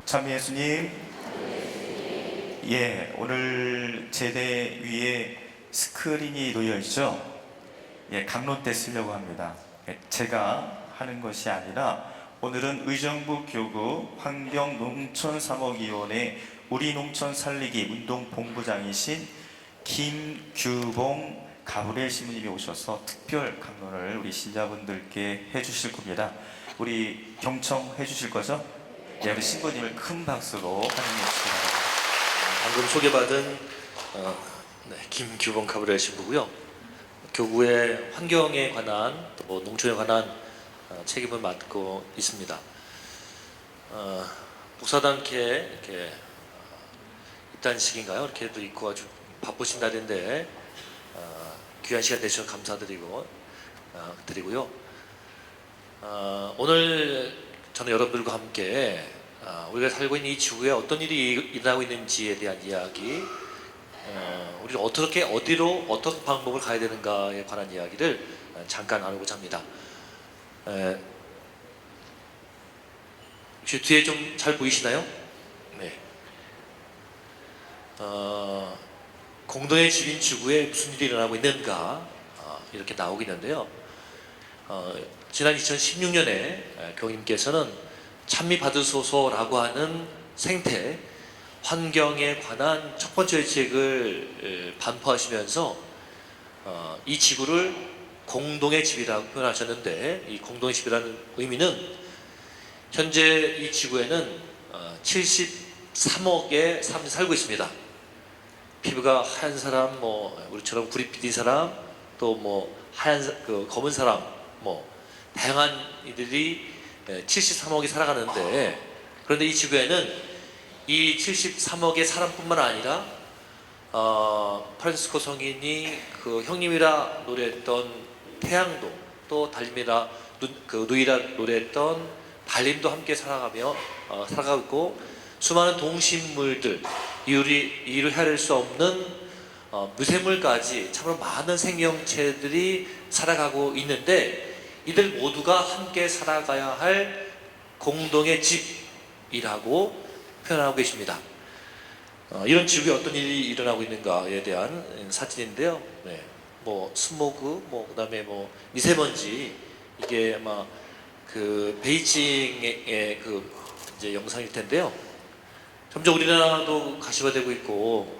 참 예수님, 예, 오늘 제대 위에 스크린이 놓여 있죠? 예, 감로 때 쓰려고 합니다. 예, 제가 하는 것이 아니라 오늘은 의정부 교구 환경농촌사목위원회 우리 농촌 살리기 운동본부장이신 김규봉 가브리엘 신부님이 오셔서 특별 강론을 우리 신자분들께 해주실 겁니다. 우리 경청해 주실 거죠? 예, 우리 신부님을 큰 박수로 환영해 주시기 바랍니다. 방금 소개받은 김규봉 가브리엘 신부고요. 교구의 환경에 관한 또 농촌에 관한 책임을 맡고 있습니다. 목사단께 이렇게 입단식인가요? 이렇게도 있고 아주 바쁘신 날인데 귀한 시간 내주셔서 감사드리고요. 오늘 저는 여러분들과 함께 우리가 살고 있는 이 지구에 어떤 일이 일어나고 있는지에 대한 이야기, 우리가 어떻게 어디로 어떤 방법을 가야 되는가에 관한 이야기를 잠깐 나누고자 합니다. 혹시 뒤에 좀 잘 보이시나요? 네. 공동의 집인 지구에 무슨 일이 일어나고 있는가 이렇게 나오고 있는데요. 지난 2016년에 교우님께서는 찬미 받으소서라고 하는 생태 환경에 관한 첫 번째 책을 반포하시면서 이 지구를 공동의 집이라고 표현하셨는데, 이 공동의 집이라는 의미는 현재 이 지구에는 73억의 사람들이 살고 있습니다. 피부가 하얀 사람, 우리처럼 구릿 빛인 사람, 또 검은 사람, 다양한 이들이 73억이 살아가는데, 그런데 이 지구에는 이 73억의 사람뿐만 아니라 프란시스코 성인이 그 형님이라 노래했던 태양도, 또 달님이라 누이라 노래했던 달님도 함께 살아가고 있고, 수많은 동식물들, 이를 헤아릴 수 없는 무생물까지 참으로 많은 생명체들이 살아가고 있는데, 이들 모두가 함께 살아가야 할 공동의 집이라고 표현하고 계십니다. 이런 지구에 어떤 일이 일어나고 있는가에 대한 사진인데요. 네. 스모그, 그다음에 미세먼지, 이게 아마 그 베이징의 이제 영상일 텐데요. 점점 우리나라도 가시화되고 있고,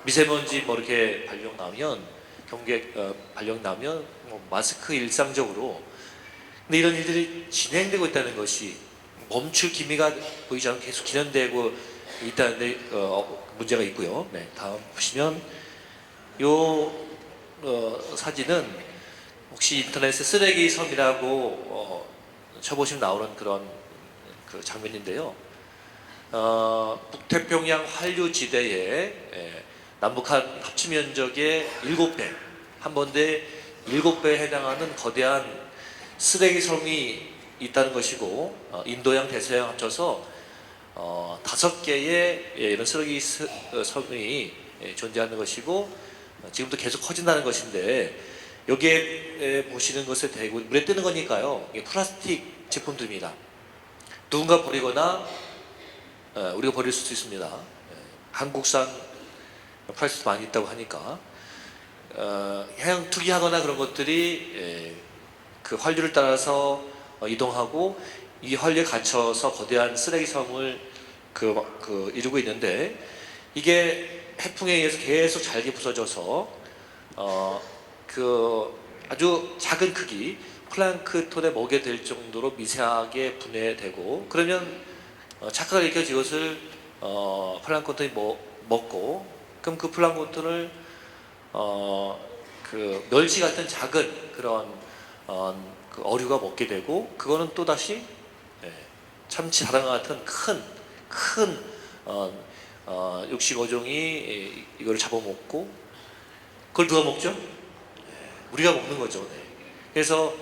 미세먼지 이렇게 발령 나면 마스크 일상적으로. 근데 이런 일들이 진행되고 있다는 것이 멈출 기미가 보이지 않고 계속 진행되고 있다는 문제가 있고요. 네, 다음 보시면 요 사진은 혹시 인터넷에 쓰레기 섬이라고 쳐보시면 나오는 그런 장면인데요. 북태평양 한류지대에 남북한 합치 면적의 7배, 한 번에 7배에 해당하는 거대한 쓰레기 섬이 있다는 것이고, 인도양, 대서양 합쳐서 5개의 이런 쓰레기 섬이 존재하는 것이고, 지금도 계속 커진다는 것인데, 여기에 보시는 것에 대고 물에 뜨는 거니까요, 이게 플라스틱 제품들입니다. 누군가 버리거나 우리가 버릴 수도 있습니다. 한국산 플라스틱도 많이 있다고 하니까 해양 투기하거나 그런 것들이 그 환류를 따라서 이동하고, 이 환류에 갇혀서 거대한 쓰레기 섬을 이루고 있는데, 이게 해풍에 의해서 계속 잘게 부서져서 아주 작은 크기 플랑크톤에 먹게 될 정도로 미세하게 분해되고, 그러면 착각을 일으켜서 이것을 플랑크톤이 먹고, 그럼 그 플랑크톤을 멸치 같은 작은 그런 어류가 먹게 되고, 그거는 또 다시 참치 다랑어 같은 큰 육식 어종이 이걸 잡아먹고, 그걸 누가 먹죠? 우리가 먹는 거죠. 네. 그래서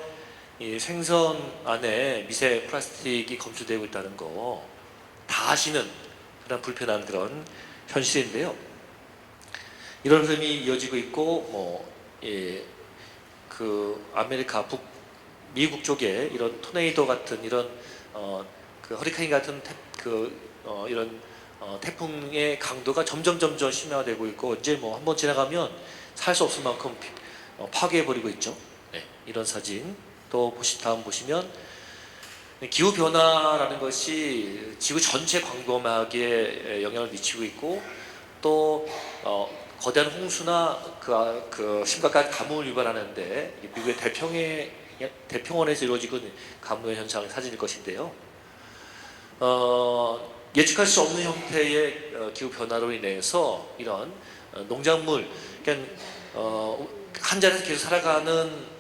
이 생선 안에 미세 플라스틱이 검출되고 있다는 거 다 아시는 그런 불편한 그런 현실인데요. 이런 흐름이 이어지고 있고, 아메리카 미국 쪽에 이런 토네이도 같은 이런 허리케인 같은 이런 태풍의 강도가 점점 심화되고 있고 이제 뭐 한번 지나가면 살 수 없을 만큼 파괴해 버리고 있죠. 네, 이런 사진 또 다음 보시면 기후 변화라는 것이 지구 전체 광범하게 영향을 미치고 있고 또 거대한 홍수나 그 심각한 가뭄을 유발하는데 미국의 대평원에서 이루어지고 있는 가뭄의 현상의 사진일 것인데요. 예측할 수 없는 형태의 기후 변화로 인해서 이런 농작물, 그러니까 한 자리에서 계속 살아가는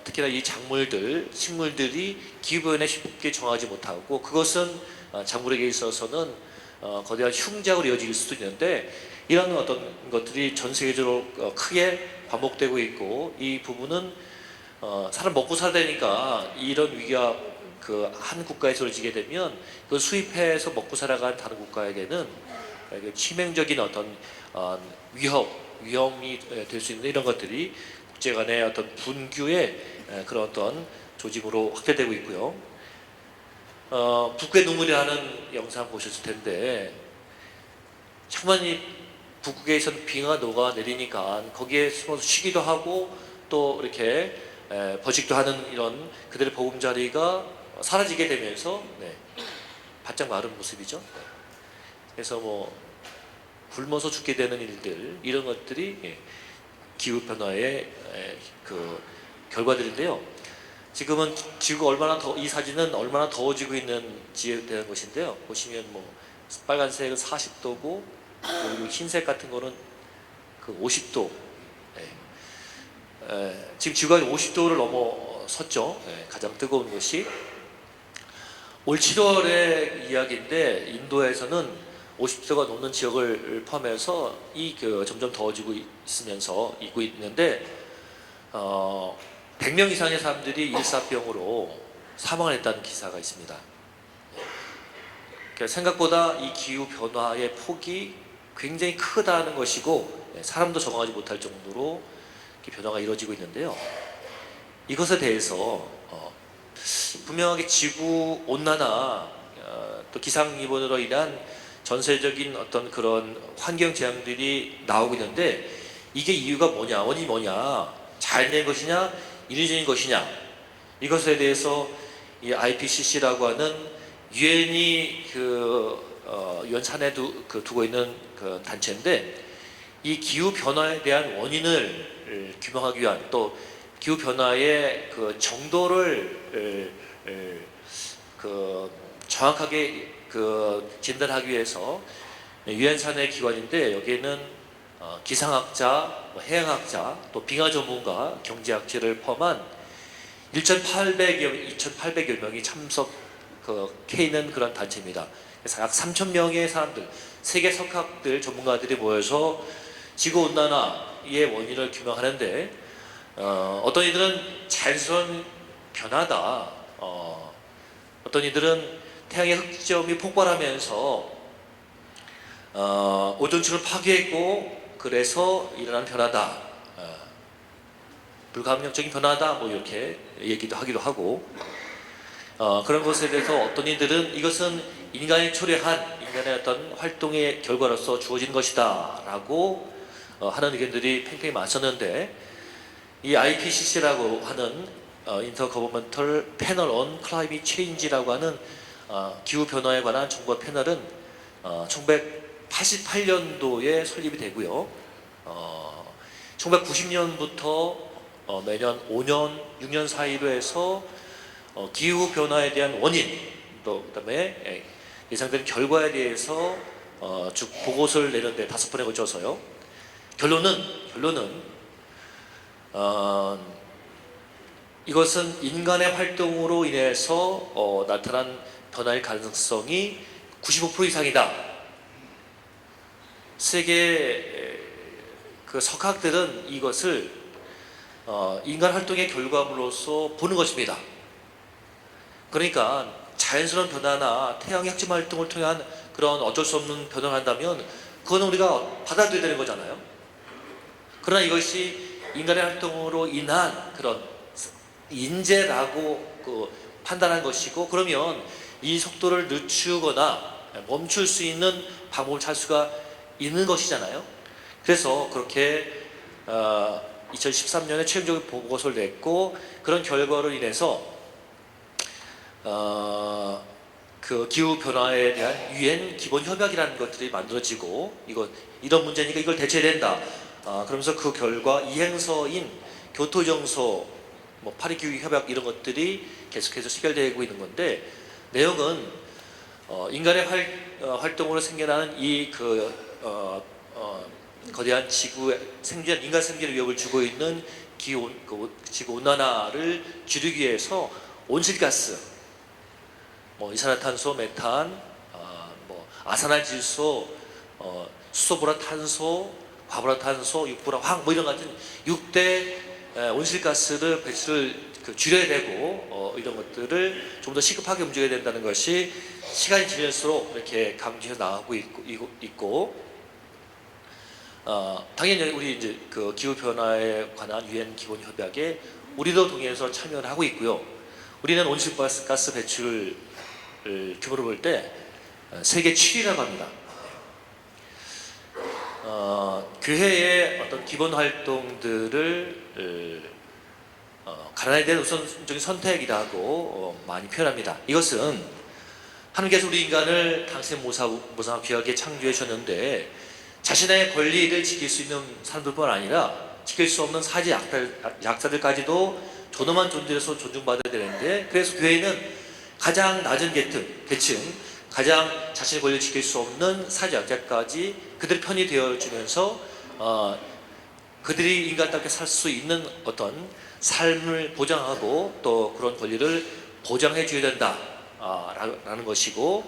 특히나 이 작물들, 식물들이 기후 변화에 쉽게 정하지 못하고 그것은 작물에게 있어서는 거대한 흉작으로 이어질 수도 있는데 이런 어떤 것들이 전 세계적으로 크게 반복되고 있고 이 부분은 사람 먹고 살아야 되니까 이런 위기가 그 한 국가에서 벌어지게 되면 그 수입해서 먹고 살아가는 다른 국가에게는 치명적인 어떤 위험이 될 수 있는 이런 것들이 국제 간의 어떤 분규의 그런 어떤 조짐으로 확대되고 있고요. 북극의 눈물이라는 영상 보셨을 텐데 정말 이 북극에서는 빙하 녹아 내리니까 거기에 숨어서 쉬기도 하고 또 이렇게 버식도 하는 이런 그들의 보금자리가 사라지게 되면서 바짝 마른 모습이죠. 그래서 뭐 굶어서 죽게 되는 일들 이런 것들이 기후 변화의 그 결과들인데요. 지금은 지구가 얼마나 이 사진은 얼마나 더워지고 있는지에 대한 것인데요. 보시면 뭐 빨간색은 40도고 그리고 흰색 같은 거는 그 50도. 지금 지구가 50도를 넘어섰죠. 가장 뜨거운 것이 올 7월의 이야기인데 인도에서는 50도가 넘는 지역을 포함해서 점점 더워지고 있고 있는데 100명 이상의 사람들이 일사병으로 사망을 했다는 기사가 있습니다. 그러니까 생각보다 이 기후 변화의 폭이 굉장히 크다는 것이고 사람도 적응하지 못할 정도로 변화가 이루어지고 있는데요. 이것에 대해서 분명하게 지구 온난화 또 기상이변으로 인한 전세적인 어떤 그런 환경 재앙들이 나오고 있는데 이게 이유가 뭐냐, 원인이 뭐냐, 자연적인 것이냐, 인위적인 것이냐 이것에 대해서 이 IPCC라고 하는 유엔이 유엔 산하에 두고 있는 그 단체인데 이 기후 변화에 대한 원인을 규명하기 위한 또 기후 변화의 그 정도를 정확하게 진단하기 위해서 유엔 산하의 기관인데 여기에는 기상학자, 해양학자, 또 빙하 전문가, 경제학자를 포함한 2,800여 명이 참석해 있는 그런 단체입니다. 그래서 약 3,000명의 사람들, 세계 석학들, 전문가들이 모여서 지구온난화의 원인을 규명하는데 어떤 이들은 자연스러운 변화다. 어떤 이들은 태양의 흑점이 폭발하면서 오존층을 파괴했고 그래서 일어난 변화다. 불가항력적인 변화다. 뭐 이렇게 얘기도 하기도 하고 그런 것에 대해서 어떤 이들은 이것은 인간이 초래한 인간의 어떤 활동의 결과로서 주어진 것이다 라고 하는 의견들이 팽팽히 맞섰는데 이 IPCC라고 하는 Intergovernmental Panel on Climate Change라고 하는 기후 변화에 관한 정부 패널은 1988년도에 설립이 되고요. 1990년부터 매년 5년, 6년 사이로 해서 기후 변화에 대한 원인 또 그다음에 예상되는 결과에 대해서 쭉 보고서를 내는데 5번에 걸쳐서요. 결론은 이것은 인간의 활동으로 인해서 나타난 변화의 가능성이 95% 이상이다. 세계 그 석학들은 이것을 인간 활동의 결과물로서 보는 것입니다. 그러니까 자연스러운 변화나 태양의 핵심 활동을 통한 그런 어쩔 수 없는 변화를 한다면 그거는 우리가 받아들여야 되는 거잖아요. 그러나 이것이 인간의 활동으로 인한 그런 인재라고 판단한 것이고 그러면 이 속도를 늦추거나 멈출 수 있는 방법을 찾을 수가 있는 것이잖아요. 그래서 그렇게 2013년에 최종적인 보고서를 냈고, 그런 결과로 인해서 그 기후 변화에 대한 유엔 기본 협약이라는 것들이 만들어지고, 이런 문제니까 이걸 대처해야 된다. 그러면서 그 결과 이행서인 교토정서, 뭐 파리 기후 협약 이런 것들이 계속해서 시결되고 있는 건데, 내용은 인간의 활동으로 생겨나는 이 거대한 지구의 인간 생존에 위협을 주고 있는 지구 온난화를 줄이기 위해서 온실가스, 뭐 이산화탄소, 메탄, 뭐 아산화질소, 수소불화탄소, 과불화탄소, 육불화, 황, 뭐 이런 같은 6대 온실가스를 배출을 줄여야 되고, 이런 것들을 좀 더 시급하게 움직여야 된다는 것이 시간이 지날수록 이렇게 강조해서 나가고 있고, 당연히 우리 이제 그 기후 변화에 관한 유엔 기본 협약에 우리도 동의해서 참여를 하고 있고요. 우리는 온실가스 배출을 규모로 볼 때 세계 7위라고 합니다. 교회의 어떤 기본 활동들을 가난에 대한 우선적인 선택이라고 많이 표현합니다. 이것은 하나님께서 우리 인간을 당신의 모상과 귀하게 창조해 주셨는데, 자신의 권리를 지킬 수 있는 사람들뿐만 아니라 지킬 수 없는 사지 약자들까지도 존엄한 존재로서 존중받아야 되는데, 그래서 교회는 가장 낮은 계층, 가장 자신의 권리를 지킬 수 없는 사지 약자까지 그들의 편이 되어주면서 그들이 인간답게 살 수 있는 어떤 삶을 보장하고, 또 그런 권리를 보장해 줘야 된다 라는 것이고,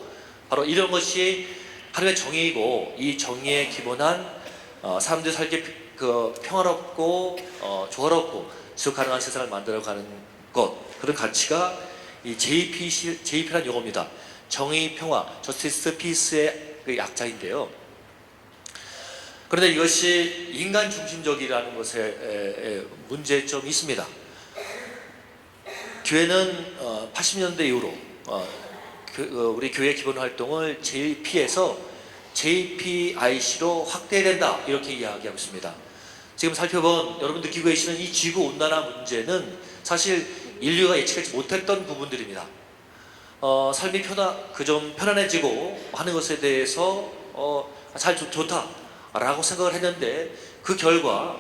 바로 이런 것이 하나님의 정의이고, 이 정의에 기본한 사람들이 살기 평화롭고 조화롭고 지속 가능한 세상을 만들어가는 것, 그런 가치가 이 JP라는 용어입니다. 정의, 평화, 저스티스, 피스의 그 약자인데요. 그런데 이것이 인간 중심적이라는 것에 문제점이 있습니다. 교회는 80년대 이후로 우리 교회 기본 활동을 JP에서 JPIC로 확대해야 된다, 이렇게 이야기하고 있습니다. 지금 살펴본, 여러분 느끼고 계시는 이 지구 온난화 문제는 사실 인류가 예측하지 못했던 부분들입니다. 삶이 좀 편안해지고 하는 것에 대해서 좋다라고 생각을 했는데, 그 결과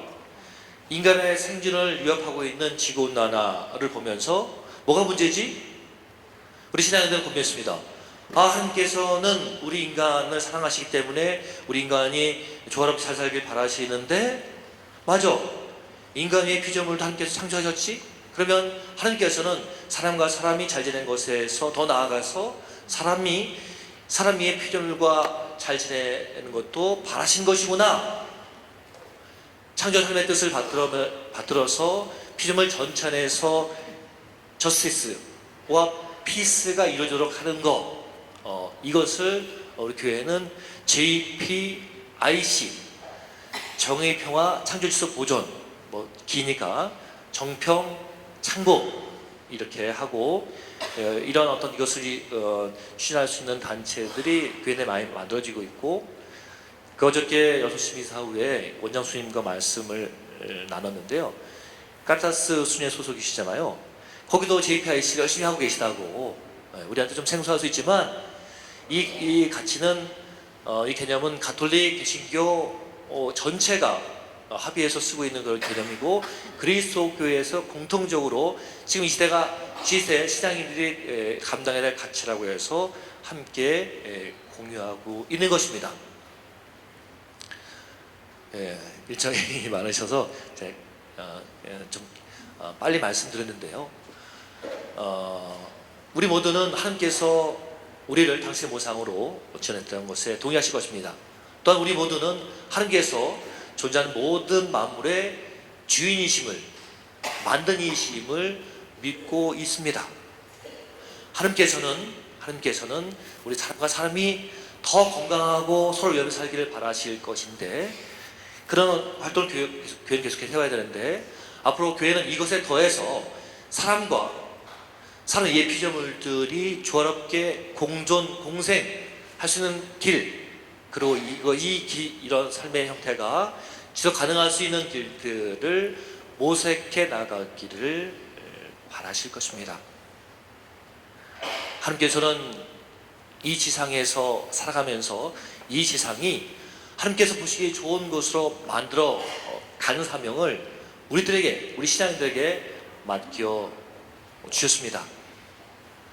인간의 생존을 위협하고 있는 지구 온난화를 보면서 뭐가 문제지? 우리 신앙인들은 고민했습니다. 하나님께서는 우리 인간을 사랑하시기 때문에 우리 인간이 조화롭게 잘 살길 바라시는데, 맞아, 인간 위의 피조물도 하나님께서 창조하셨지? 그러면 하나님께서는 사람과 사람이 잘 지내는 것에서 더 나아가서 사람 위의 피조물과 잘 지내는 것도 바라신 것이구나. 창조 하나님의 뜻을 받들어서 피조물 전체 안에서 저스티스와 피스가 이루어지도록 하는 것, 이것을 우리 교회는 JPIC, 정의, 평화, 창조질서 보존, 뭐 기니까 정평, 창고 이렇게 하고, 이런 어떤 이것을 추진할 수 있는 단체들이 교회 내에 많이 만들어지고 있고, 어저께 6시 미사 후에 원장 수님과 말씀을 나눴는데요. 카타스 순회 소속이시잖아요. 거기도 JPIC가 열심히 하고 계시다고, 우리한테 좀 생소할 수 있지만 이 가치는, 이 개념은 가톨릭 개신교 전체가 합의해서 쓰고 있는 그런 개념이고, 그리스도 교회에서 공통적으로 지금 이 시대 신앙인들이 감당해야 될 가치라고 해서 함께 공유하고 있는 것입니다. 일정이 많으셔서 제가 좀 빨리 말씀드렸는데요. 우리 모두는 하나님께서 우리를 당신의 모상으로 지어냈다는 것에 동의하실 것입니다. 또한 우리 모두는 하나님께서 존재하는 모든 만물의 주인이심을, 만든 이심을 믿고 있습니다. 하나님께서는 우리 사람과 사람이 더 건강하고 서로 위하며 살기를 바라실 것인데, 그런 활동을 교회는 계속해서 해와야 되는데, 앞으로 교회는 이것에 더해서 사람 위의 피조물들이 조화롭게 공존, 공생하는 할 수 있는 길, 그리고 이런 삶의 형태가 지속 가능할 수 있는 길들을 모색해 나가기를 바라실 것입니다. 하나님께서는 이 지상에서 살아가면서 이 지상이 하나님께서 보시기에 좋은 것으로 만들어 가는 사명을 우리들에게, 우리 신앙인들에게 맡겨 주셨습니다.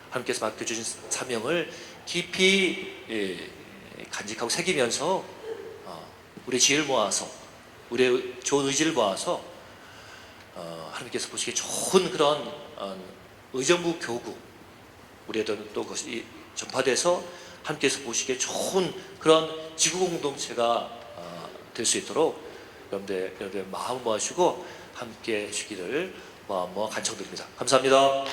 하나님께서 맡겨주신 사명을 깊이 간직하고 새기면서 우리의 지혜를 모아서, 우리의 좋은 의지를 모아서 하나님께서 보시기에 좋은 그런 의정부 교구, 우리에도 또 그것이 전파돼서 하나님께서 보시기에 좋은 그런 지구 공동체가 될 수 있도록 여러분들 마음 모아주시고 함께 해주기를 간청드립니다. 감사합니다.